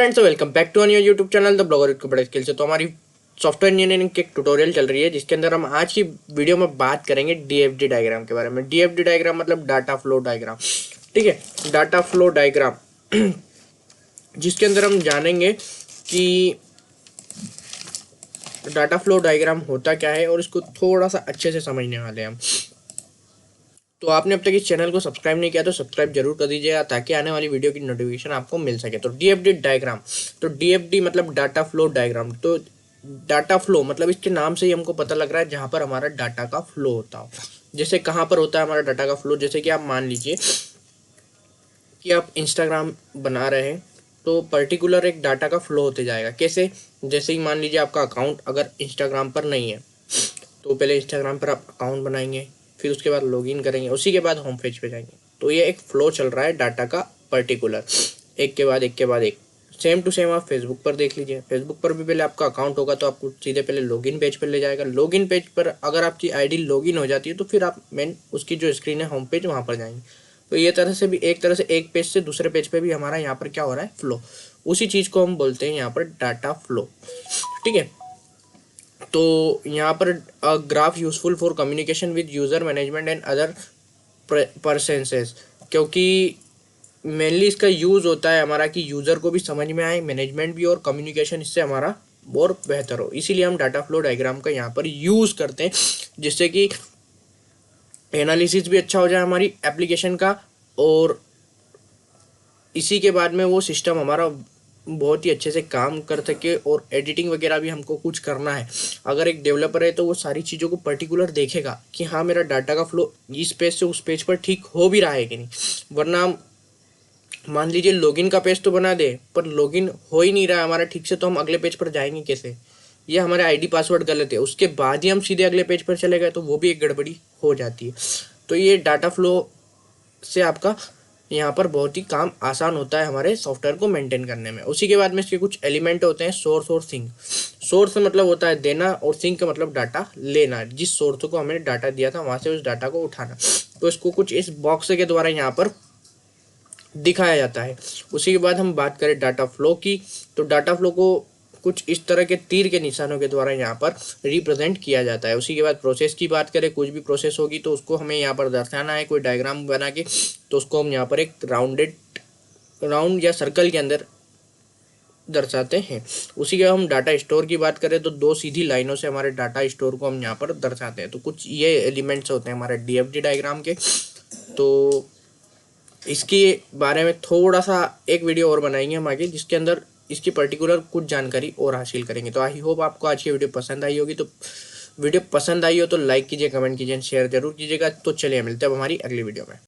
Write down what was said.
Friends, welcome back to your YouTube channel the blogger with बड़े skill से। तो हमारी सॉफ्टवेयर इंजीनियरिंग की एक ट्यूटोरियल चल रही है जिसके अंदर हम आज की वीडियो में बात करेंगे डीएफडी डायग्राम के बारे में। डीएफडी डायग्राम मतलब डाटा फ्लो डायग्राम, ठीक है। डाटा फ्लो डायग्राम जिसके अंदर हम जानेंगे कि डाटा फ्लो डायग्राम होता क्या है और इसको थोड़ा सा अच्छे से समझने वाले हैं हम। तो आपने अब तक इस चैनल को सब्सक्राइब नहीं किया तो सब्सक्राइब जरूर कर दीजिएगा ताकि आने वाली वीडियो की नोटिफिकेशन आपको मिल सके। तो डीएफडी डायग्राम, तो डीएफडी मतलब डाटा फ्लो डायग्राम। तो डाटा फ्लो मतलब इसके नाम से ही हमको पता लग रहा है जहाँ पर हमारा डाटा का फ्लो होता हो। जैसे कहाँ पर होता है हमारा डाटा का फ्लो, जैसे कि आप मान लीजिए कि आप इंस्टाग्राम बना रहे हैं तो पर्टिकुलर एक डाटा का फ्लो होते जाएगा। कैसे? जैसे ही मान लीजिए आपका अकाउंट अगर इंस्टाग्राम पर नहीं है तो पहले इंस्टाग्राम पर आप अकाउंट बनाएंगे, फिर उसके बाद लॉगिन करेंगे, उसी के बाद होम पेज पे जाएंगे। तो ये एक फ्लो चल रहा है डाटा का पर्टिकुलर, एक के बाद एक के बाद एक। सेम टू सेम आप फेसबुक पर देख लीजिए। फेसबुक पर भी पहले आपका अकाउंट होगा तो आपको सीधे पहले लॉगिन पेज पर ले जाएगा। लॉगिन पेज पर अगर आपकी आईडी लॉगिन हो जाती है तो फिर आप मेन उसकी जो स्क्रीन है होम पेज, वहाँ पर जाएंगे। तो ये तरह से भी एक तरह से एक पेज से दूसरे पेज पे भी हमारा यहाँ पर क्या हो रहा है, फ्लो। उसी चीज़ को हम बोलते हैं यहाँ पर डाटा फ्लो, ठीक है। तो यहाँ पर graph useful for communication with user management and other persons, क्योंकि मेनली इसका यूज़ होता है हमारा कि यूज़र को भी समझ में आए, मैनेजमेंट भी, और कम्युनिकेशन इससे हमारा और बेहतर हो। इसीलिए हम डाटा फ्लो डायग्राम का यहाँ पर यूज़ करते हैं, जिससे कि एनालिसिस भी अच्छा हो जाए हमारी एप्लीकेशन का, और इसी के बाद में वो सिस्टम हमारा बहुत ही अच्छे से काम कर सके। और एडिटिंग वगैरह भी हमको कुछ करना है, अगर एक डेवलपर है तो वो सारी चीज़ों को पर्टिकुलर देखेगा कि हाँ मेरा डाटा का फ्लो इस पेज से उस पेज पर ठीक हो भी रहा है कि नहीं। वरना मान लीजिए लॉगिन का पेज तो बना दे पर लॉगिन हो ही नहीं रहा है हमारा ठीक से, तो हम अगले पेज पर जाएंगे कैसे? ये हमारे आईडी पासवर्ड गलत है, उसके बाद ही हम सीधे अगले पेज पर चले गए तो वो भी एक गड़बड़ी हो जाती है। तो ये डाटा फ्लो से आपका यहाँ पर बहुत ही काम आसान होता है हमारे सॉफ्टवेयर को मेंटेन करने में। उसी के बाद में इसके कुछ एलिमेंट होते हैं, सोर्स और सिंक। सोर्स मतलब होता है देना, और सिंक का मतलब डाटा लेना, जिस सोर्स को हमने डाटा दिया था वहाँ से उस डाटा को उठाना। तो इसको कुछ इस बॉक्स के द्वारा यहाँ पर दिखाया जाता है। उसी के बाद हम बात करें डाटा फ्लो की, तो डाटा फ्लो को कुछ इस तरह के तीर के निशानों के द्वारा यहाँ पर रिप्रेजेंट किया जाता है। उसी के बाद प्रोसेस की बात करें, कुछ भी प्रोसेस होगी तो उसको हमें यहाँ पर दर्शाना है कोई डायग्राम बना के, तो उसको हम यहाँ पर एक राउंड या सर्कल के अंदर दर्शाते हैं। उसी के बाद हम डाटा स्टोर की बात करें तो दो सीधी लाइनों से हमारे डाटा स्टोर को हम यहाँ पर दर्शाते हैं। तो कुछ ये एलिमेंट्स होते हैं हमारे डीएफडी डायग्राम के। तो इसके बारे में थोड़ा सा एक वीडियो और बनाएंगे हम आगे, जिसके अंदर इसकी पर्टिकुलर कुछ जानकारी और हासिल करेंगे। तो आई होप आपको आज की वीडियो पसंद आई होगी। तो वीडियो पसंद आई हो तो लाइक कीजिए, कमेंट कीजिए, शेयर जरूर कीजिएगा। तो चलिए मिलते हैं अब हमारी अगली वीडियो में।